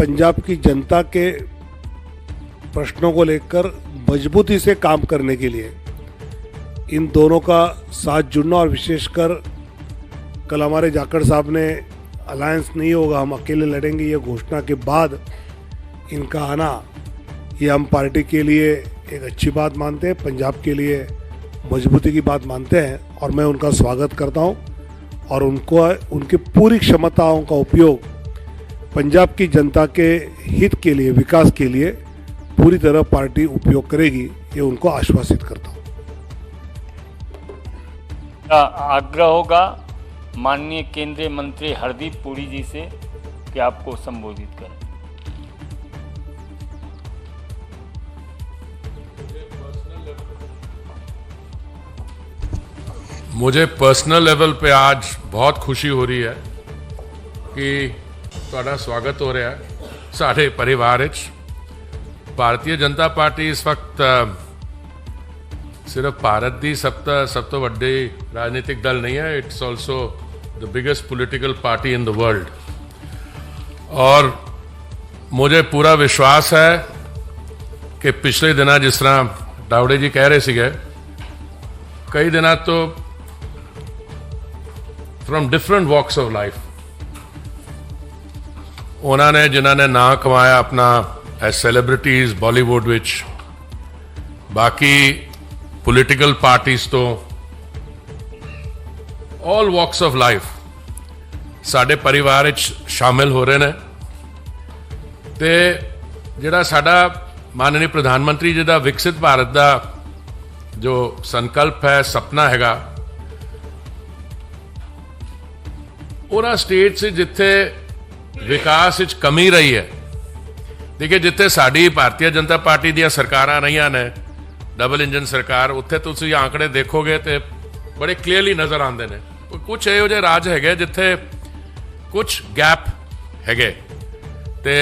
पंजाब की जनता के प्रश्नों को लेकर मजबूती से काम करने के लिए इन दोनों का साथ जुड़ना, और विशेषकर कल हमारे जाखड़ साहब ने अलायंस नहीं होगा, हम अकेले लड़ेंगे, ये घोषणा के बाद इनका आना, ये हम पार्टी के लिए एक अच्छी बात मानते हैं, पंजाब के लिए मजबूती की बात मानते हैं, और मैं उनका स्वागत करता हूं और उनको उनकी पूरी क्षमताओं का उपयोग पंजाब की जनता के हित के लिए, विकास के लिए पूरी तरह पार्टी उपयोग करेगी, ये उनको आश्वासित करता हूं। आग्रह होगा माननीय केंद्रीय मंत्री हरदीप पुरी जी से कि आपको संबोधित करें। मुझे पर्सनल लेवल पे आज बहुत खुशी हो रही है कि ਤੁਹਾਡਾ ਸਵਾਗਤ ਹੋ ਰਿਹਾ ਹੈ ਸਾਡੇ ਪਰਿਵਾਰ ਵਿੱਚ। ਭਾਰਤੀ ਜਨਤਾ ਪਾਰਟੀ ਇਸ ਵਕਤ ਸਿਰਫ ਭਾਰਤ ਦੀ ਸਭ ਤੋਂ ਵੱਡੀ ਰਾਜਨੀਤਿਕ ਦਲ ਨਹੀਂ ਹੈ, it's also the biggest political party in the world. और मुझे पूरा विश्वास है कि पिछले दिना जिस तरह दावड़े जी कह रहे सीगे, कई दिना तो from different walks of life उन्होंने जिन्होंने ना कमाया अपना एज सैलीब्रिटीज बॉलीवुड विच, बाकी पॉलिटिकल पार्टीज तो ऑल वॉक्स ऑफ लाइफ साडे परिवार शामिल हो रहे हैं। तो जिहड़ा साडा माननीय प्रधानमंत्री जी का विकसित भारत का जो संकल्प है, सपना हैगा, उन्हां स्टेट से जिथे विकास विच कमी रही है, देखिए जिथे साडी भारतीय जनता पार्टी दी सरकारां रहियां ने, डबल इंजन सरकार, उत्थे तुसीं आंकड़े देखोगे तो बड़े क्लीयरली नज़र आते हैं। कुछ इहो जिहे राज है जिथे कुछ गैप है, तो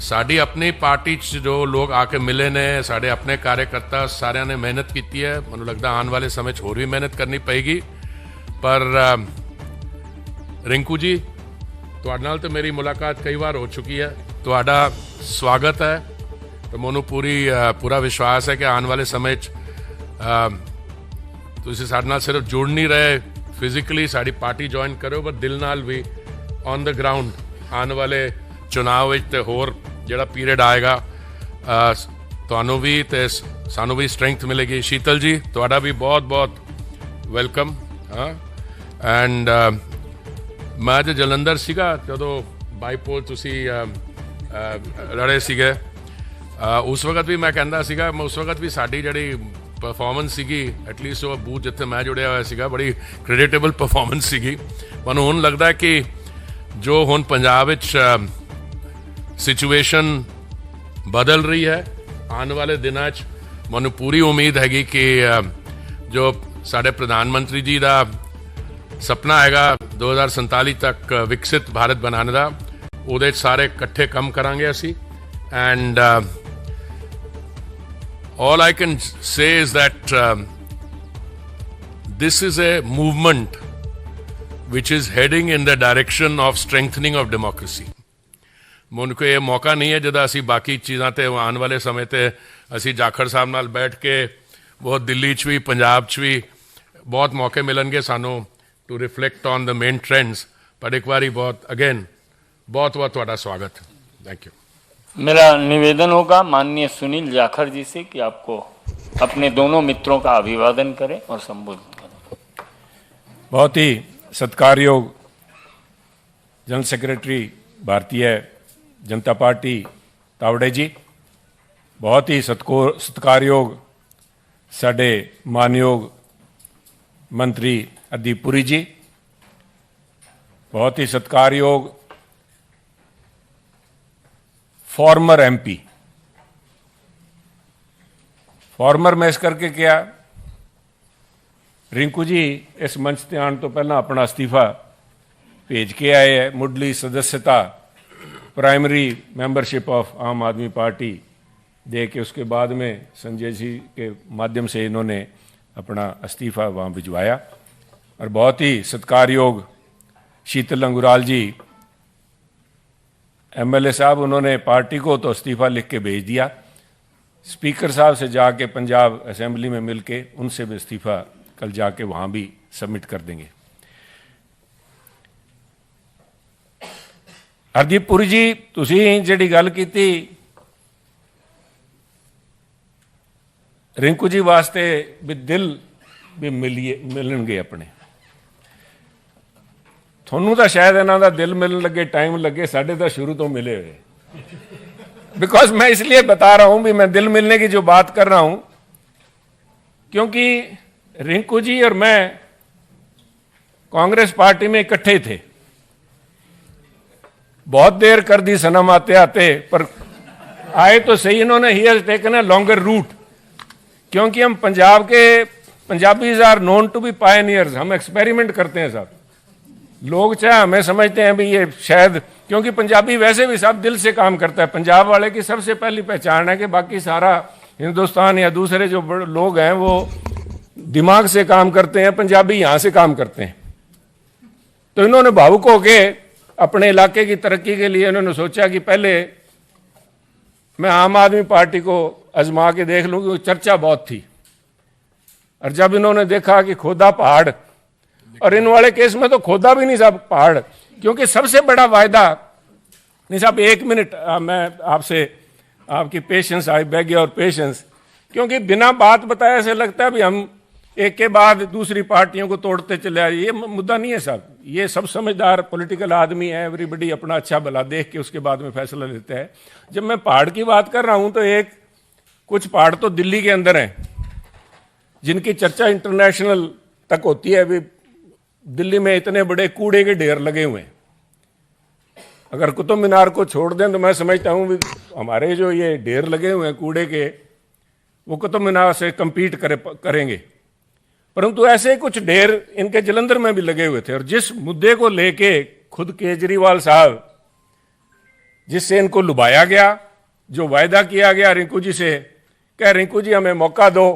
साडी अपनी पार्टी जो लोग आके मिले ने, साडे अपने कार्यकर्ता सारिਆਂ ने मेहनत की है। मैनूं लगदा आने वाले समय होर भी मेहनत करनी पेगी। पर रिंकू जी, तुहाडे नाल तो मेरी मुलाकात कई बार हो चुकी है, तुहाडा स्वागत है। तो मैनूं पूरा विश्वास है कि आने वाले समय तुसीं साडे नाल सिर्फ जुड़ नहीं रहे फिजिकली, साडी पार्टी ज्वाइन करो, पर दिल नाल भी ऑन द ग्राउंड आने वाले चुनाव विच ते होर जिहड़ा पीरियड आएगा, तुहानूं भी ते सानूं भी स्ट्रेंथ मिलेगी। शीतल जी, तुहाडा भी बहुत बहुत वेलकम। हाँ, एंड मैं जो जलंधर सीगा जदों बाईपोल तुसीं लड़े सीगे, उस वक्त भी मैं कहंदा सीगा, उस वक्त भी साडी जिहड़ी परफॉर्मेंस सीगी, एटलीस्ट वो बूथ जिथे मैं जुड़िया होया सीगा, बड़ी क्रेडिटेबल परफॉर्मेंस सीगी। मैनूं हुण लगदा है कि जो हुण पंजाब विच सिचुएशन बदल रही है, आने वाले दिनों मैनूं पूरी उम्मीद हैगी कि जो साडे प्रधानमंत्री जी का सपना हैगा 2047 तक विकसित भारत बनाने का, उहदे सारे इकट्ठे काम करांगे असीं। And all I can say is that this is a movement which is heading in the direction of strengthening of democracy। मुझे को ये मौका नहीं है जदा असी बाकी चीज़ां ते आने वाले समय ते असी जाखड़ साहब नाल बैठ के बहुत दिल्ली च भी पंजाब च भी बहुत मौके मिलणगे सानू to reflect on the main trends. पर एक बारी बहुत अगेन बहुत बहुत तुहाडा स्वागत। Thank you. मेरा निवेदन होगा माननीय सुनील जाखड़ जी से कि आपको अपने दोनों मित्रों का अभिवादन करें और संबोधित करें। बहुत ही सत्कारयोग general secretary Bharatiya Janata party Tawde जी, बहुत ही सत्कारयोग साडे मानयोग मंत्री हरदीप पुरी जी, बहुत ही सत्कारयोग फॉर्मर एमपी। फॉर्मर मैं इस करके क्या, रिंकू जी इस मंच ते आने तो पहला अपना अस्तीफा भेज के आए है, मुढ़ली सदस्यता प्राइमरी मेंबरशिप ऑफ आम आदमी पार्टी दे के उसके बाद में संजय जी के माध्यम से इन्होंने अपना अस्तीफा वहाँ भिजवाया। और बहुत ही सत्कारयोग शीतल अंगुराल जी एमएलए साहब उन्होंने पार्टी को तो इस्तीफा लिख के भेज दिया, स्पीकर साहब से जाके पंजाब असेंबली में मिलके उनसे भी इस्तीफा कल जाके वहाँ भी सबमिट कर देंगे। हरदीप पुरी जी, तुसी जिहड़ी गल कीती रिंकू जी वास्ते भी दिल भी मिलणगे अपने, थोनू तो शायद इन्हों का दिल मिलन लगे टाइम लगे, साढ़े तो शुरू तो मिले हुए। बिकॉज मैं इसलिए बता रहा हूं भी मैं दिल मिलने की जो बात कर रहा हूं, क्योंकि रिंकू जी और मैं कांग्रेस पार्टी में इकट्ठे थे, बहुत देर कर दी सनम आते आते, पर आए तो सही इन्होंने। He has taken a longer route, क्योंकि हम पंजाब के Punjabis are known to be pioneers, हम एक्सपेरिमेंट करते हैं साहब। लोग चाहे हमें समझते हैं भी ये शायद, क्योंकि पंजाबी वैसे भी सब दिल से काम करता है। पंजाब वाले की सबसे पहली पहचान है कि बाकी सारा हिंदुस्तान या दूसरे जो लोग हैं वो दिमाग से काम करते हैं, पंजाबी यहां से काम करते हैं। तो इन्होंने भावुक होके अपने इलाके की तरक्की के लिए इन्होंने सोचा कि पहले मैं आम आदमी पार्टी को आजमा के देख लूं, क्योंकि चर्चा बहुत थी। और जब इन्होंने देखा कि खोदा पहाड़, और इन वाले केस में तो खोदा भी नहीं साहब पहाड़, क्योंकि सबसे बड़ा वायदा नहीं साहब। 1 मिनट मैं आपसे, आपकी patience, I beg your patience, क्योंकि बिना बात बताए ऐसे लगता है भी हम एक के बाद दूसरी पार्टियों को तोड़ते चले आए। ये मुद्दा नहीं है साहब, ये सब समझदार पॉलिटिकल आदमी है, एवरीबडी अपना अच्छा भला देख के उसके बाद में फैसला लेता है। जब मैं पहाड़ की बात कर रहा हूं तो कुछ पहाड़ तो दिल्ली के अंदर हैं जिनकी चर्चा इंटरनेशनल तक होती है। अभी दिल्ली में इतने बड़े कूड़े के ढेर लगे हुए हैं, अगर कुतुब मीनार को छोड़ दें तो मैं समझता हूं भी हमारे जो ये ढेर लगे हुए हैं कूड़े के, वो कुतुब मीनार से कंपीट करेंगे। परंतु ऐसे कुछ ढेर इनके जलंधर में भी लगे हुए थे। और जिस मुद्दे को लेके खुद केजरीवाल साहब, जिससे इनको लुभाया गया, जो वायदा किया गया रिंकू जी से, कह रिंकू जी हमें मौका दो,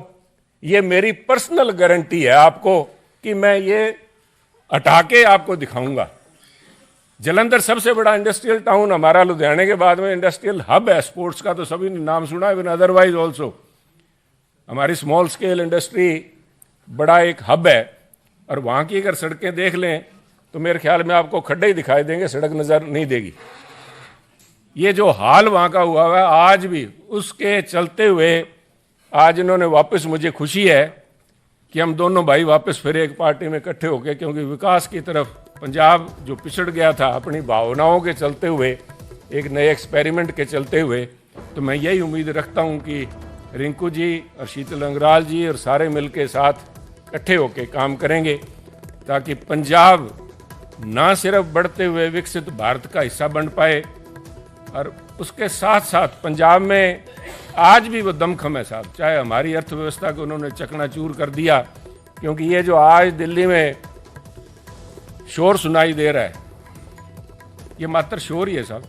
ये मेरी पर्सनल गारंटी है आपको कि मैं ये हटा के आपको दिखाऊंगा। जलंधर सबसे बड़ा इंडस्ट्रियल टाउन हमारा, लुधियाने के बाद में इंडस्ट्रियल हब है स्पोर्ट्स का, तो सभी ने नाम सुना है, अदरवाइज ऑल्सो हमारी स्मॉल स्केल इंडस्ट्री बड़ा एक हब है। और वहाँ की अगर सड़कें देख लें तो मेरे ख्याल में आपको खड्डे ही दिखाई देंगे, सड़क नजर नहीं देगी। ये जो हाल वहाँ का हुआ है आज भी, उसके चलते हुए आज इन्होंने वापस, मुझे खुशी है कि हम दोनों भाई वापस फिर एक पार्टी में इकट्ठे हो गए, क्योंकि विकास की तरफ पंजाब जो पिछड़ गया था अपनी भावनाओं के चलते हुए, एक नए एक्सपेरिमेंट के चलते हुए, तो मैं यही उम्मीद रखता हूँ कि रिंकू जी और शीतल अंगराल जी और सारे मिलके साथ इकट्ठे होकर काम करेंगे, ताकि पंजाब ना सिर्फ बढ़ते हुए विकसित भारत का हिस्सा बन पाए, और उसके साथ साथ पंजाब में आज भी वो दमखम है साहब। चाहे हमारी अर्थव्यवस्था को उन्होंने चकनाचूर कर दिया, क्योंकि ये जो आज दिल्ली में शोर सुनाई दे रहा है, ये मात्र शोर ही है साहब,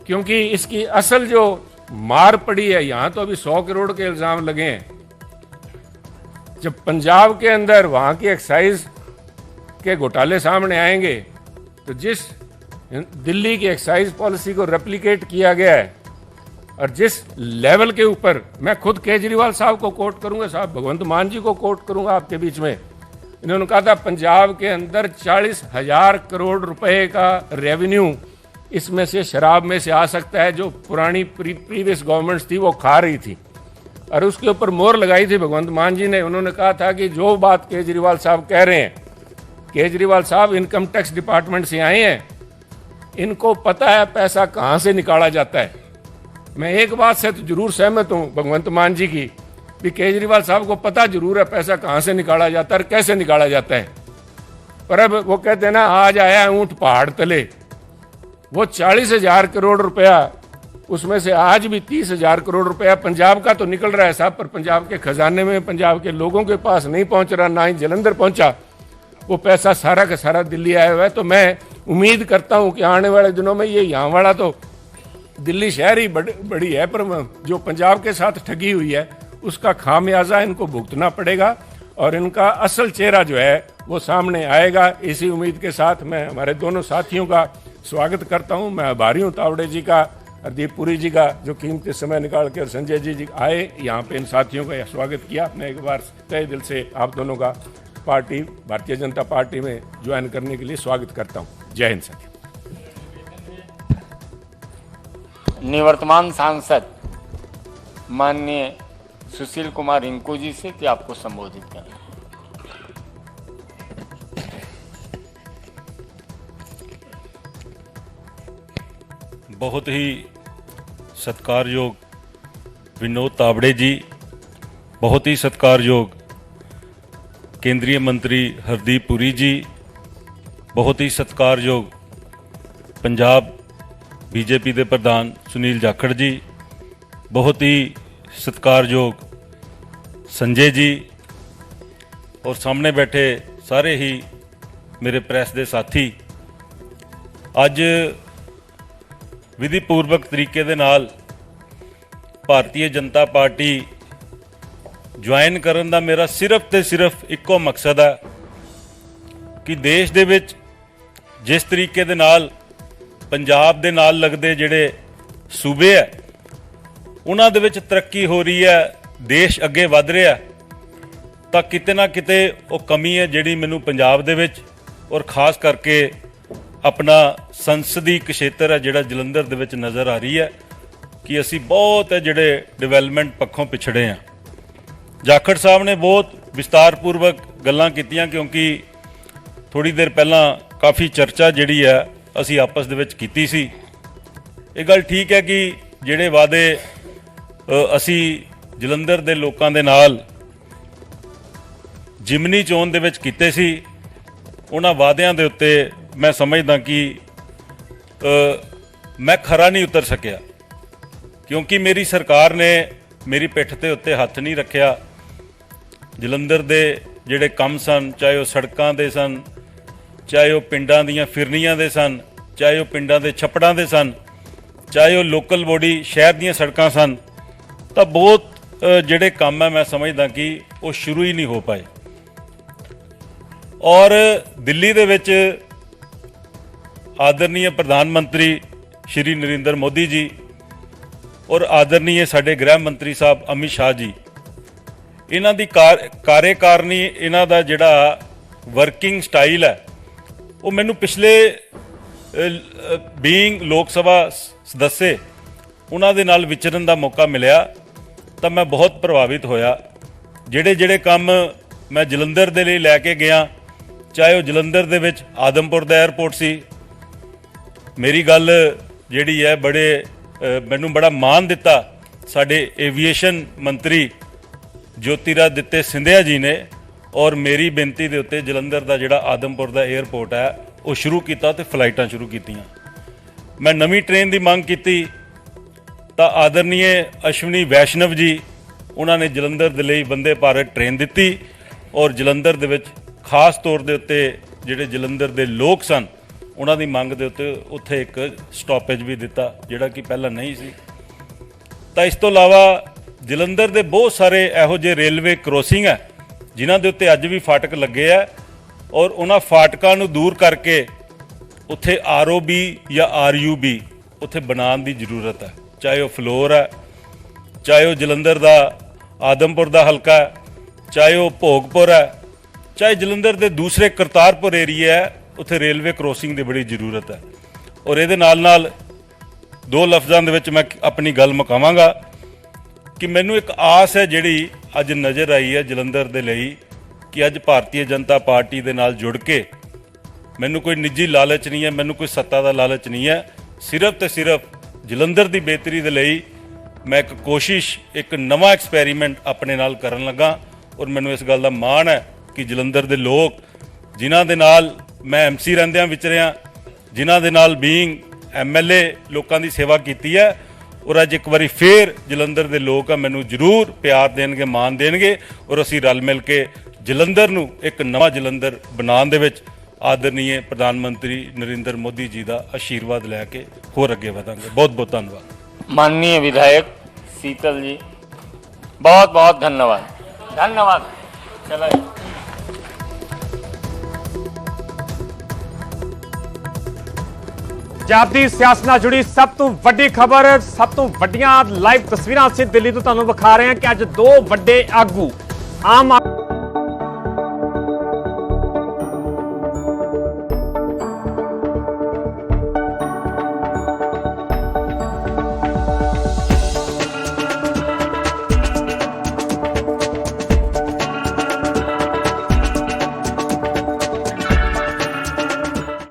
क्योंकि इसकी असल जो मार पड़ी है, यहां तो अभी 100 करोड़ के इल्जाम लगे हैं। जब पंजाब के अंदर वहां की एक्साइज के घोटाले सामने आएंगे, तो जिस दिल्ली की एक्साइज पॉलिसी को रेप्लिकेट किया गया है, और जिस लेवल के ऊपर, मैं खुद केजरीवाल साहब को कोट करूंगा साहब, भगवंत मान जी को कोट करूंगा आपके बीच में, इन्होंने कहा था पंजाब के अंदर 40,000 करोड़ रुपए का रेवेन्यू इसमें से शराब में से आ सकता है, जो पुरानी प्रीवियस गवर्नमेंट्स थी वो खा रही थी। और उसके ऊपर मोहर लगाई थी भगवंत मान जी ने। उन्होंने कहा था कि जो बात केजरीवाल साहब कह रहे हैं, केजरीवाल साहब इनकम टैक्स डिपार्टमेंट से आए हैं, इनको पता है पैसा कहाँ से निकाला जाता है। मैं एक बात से तो जरूर सहमत हूँ भगवंत मान जी की, भी केजरीवाल साहब को पता जरूर है पैसा कहाँ से निकाला जाता है और कैसे निकाला जाता है। पर अब वो कहते हैं ना, आज आया ऊंट पहाड़ तले, वो 40,000 करोड़ रुपया, उसमें से आज भी 30,000 करोड़ रुपया पंजाब का तो निकल रहा है साहब, पर पंजाब के खजाने में, पंजाब के लोगों के पास नहीं पहुंच रहा, ना ही जलंधर पहुंचा। वो पैसा सारा का सारा दिल्ली आया हुआ है। तो मैं उम्मीद करता हूं कि आने वाले दिनों में ये यहाँ वाला तो दिल्ली शहर ही बड़ी है, पर जो पंजाब के साथ ठगी हुई है उसका खामियाजा इनको भुगतना पड़ेगा, और इनका असल चेहरा जो है वो सामने आएगा। इसी उम्मीद के साथ मैं हमारे दोनों साथियों का स्वागत करता हूं। मैं आभारी हूं तावड़े जी का, हरदीप पुरी जी का, जो कीमती समय निकाल के और संजय जी आए यहाँ पे, इन साथियों का स्वागत किया। मैं एक बार तहे दिल से आप दोनों का पार्टी भारतीय जनता पार्टी में ज्वाइन करने के लिए स्वागत करता हूँ। जय हिंद साथियों। निवर्तमान सांसद माननीय सुशील कुमार रिंकू जी से कि आपको संबोधित करें। बहुत ही सत्कारयोग विनोद तावड़े जी, बहुत ही सत्कारयोग केंद्रीय मंत्री हरदीप पुरी जी, बहुत ही सत्कारयोग पंजाब बीजेपी के प्रधान सुनील जाखड़ जी, बहुत ही सत्कारयोग संजय जी और सामने बैठे सारे ही मेरे प्रेस के साथी। अज विधिपूर्वक तरीके दे नाल भारतीय जनता पार्टी ज्वाइन करन दा मेरा सिर्फ ते सिर्फ इक्को मकसद है कि देश दे विच जिस तरीके दे नाल पंजाब दे नाल लगदे जिहड़े सूबे है उन्हां दे विच तरक्की हो रही है, देश अगे वध रहा है, तां किते ना किते वो कमी है जिहड़ी मैनूं पंजाब दे विच और खास करके अपना संसदी क्षेत्र है जिहड़ा जलंधर दे विच नज़र आ रही है कि असी बहुत है जिहड़े डिवेलपमेंट पक्षों पिछड़े हैं। जाखड़ साहब ने बहुत विस्तारपूर्वक गल्लां कीतियां क्योंकि थोड़ी देर पहला काफ़ी चर्चा जिहड़ी है असी आपस दे विच कीती सी। ये गल ठीक है कि जिहड़े वादे असी जलंधर दे लोकां दे नाल जिमनी चोण दे विच कीते सी, उन्हां वादियां दे उत्ते मैं समझदा कि मैं खरा नहीं उतर सकिया क्योंकि मेरी सरकार ने मेरी पिठ ते उत्ते हत्थ नहीं रखिया। जलंधर दे जिहड़े काम सन, चाहे वो सड़कां दे सन, चाहे वो पिंडां दीयां फिरनियां दे सन, चाहे वो पिंडां दे छप्पड़ां दे सन, चाहे वो लोकल बॉडी शहर दीयां सड़कां सन, तो बहुत जिहड़े काम है मैं समझदा कि वो शुरू ही नहीं हो पाए। और दिल्ली दे विच आदरणीय प्रधानमंत्री श्री नरेंद्र मोदी जी और आदरणीय साडे गृह मंत्री साहब अमित शाह जी, इन्हां दी कार्यकारिणी, इन्हां दा जिहड़ा वर्किंग स्टाइल है वो मैनूं पिछले बीइंग लोक सभा सदस्य उन्हां दे नाल विचरण दा मौका मिलिया तो मैं बहुत प्रभावित होया। जिहड़े जिहड़े काम मैं जलंधर दे लई लैके गया, चाहे वो जलंधर दे विच आदमपुर दा एयरपोर्ट सी, मेरी गल जिहड़ी है बड़े मैनूं बड़ा मान दिता साडे एविएशन मंत्री ज्योतिरादित्य सिंधिया जी ने, और मेरी बेनती दे उत्ते जलंधर दा जिहड़ा आदमपुर दा एयरपोर्ट है वो शुरू किया तो फ्लाइटां शुरू कीतियां। मैं नवीं ट्रेन की मांग की तो आदरणीय अश्विनी वैष्णव जी उन्होंने जलंधर दे लई वंदे भारत ट्रेन दी और जलंधर दे विच खास तौर के उत्ते जिहड़े जलंधर दे लोग सन उन्हां दी मंग दे उत्ते उत्थे एक स्टॉपेज भी दिता जिहड़ा कि पहला नहीं सी। तो इस तो इलावा जलंधर दे बहुत सारे इहो जिहे रेलवे क्रॉसिंग है जिन्हां दे उत्ते अज भी फाटक लगे है और उन्हां फाटकां नूं दूर करके उत्थे ROB या RUB उत्थे बनाउण दी जरूरत है, चाहे वो फ्लोर है, चाहे वो जलंधर दा आदमपुर दा हलका है, चाहे वो भोगपुर है, चाहे जलंधर के दूसरे करतारपुर एरिया है, उत्थे रेलवे क्रॉसिंग की बड़ी जरूरत है। और ये नाल दो लफ्ज़ों दे विच मैं अपनी गल मुकावांगा कि मैनूं एक आस है जिहड़ी अज नज़र आई है जलंधर दे लई कि अज भारतीय जनता पार्टी दे नाल जुड़ के, मैनूं कोई निजी लालच नहीं है, मैनूं कोई सत्ता का लालच नहीं है, सिर्फ तो सिर्फ जलंधर की बेहतरी दे लई मैं एक कोशिश, एक नवा एक्सपैरीमेंट अपने नाल करन लगा। और मैनूं इस गल दा माण है कि जलंधर दे लोग जिन्हां दे नाल मैं MC रहिंदियां विचरिया, जिन्हां दे नाल बीइंग MLA लोकां दी सेवा कीती है, और अज एक बारी फिर जलंधर दे लोग मैनूं जरूर प्यार देणगे, मान देणगे और असीं रल मिल के जलंधर नूं एक नवा जलंधर बनाउण दे विच आदरणीय प्रधानमंत्री नरेंद्र मोदी जी का आशीर्वाद लैके होर अगे वधांगे। बहुत बहुत धन्यवाद। माननीय विधायक शीतल जी, बहुत बहुत धन्यवाद। धन्यवाद। चला ਪੰਜਾਬ ਦੀ ਸਿਆਸਤ ਨਾਲ ਜੁੜੀ ਸਭ ਤੋਂ ਵੱਡੀ ਖਬਰ, ਸਭ ਤੋਂ ਵੱਡੀਆਂ ਲਾਈਵ ਤਸਵੀਰਾਂ ਅਸੀਂ ਦਿੱਲੀ ਤੋਂ ਤੁਹਾਨੂੰ ਵਿਖਾ ਰਹੇ ਹਾਂ ਕਿ ਅੱਜ ਦੋ ਵੱਡੇ ਆਗੂ ਆਮ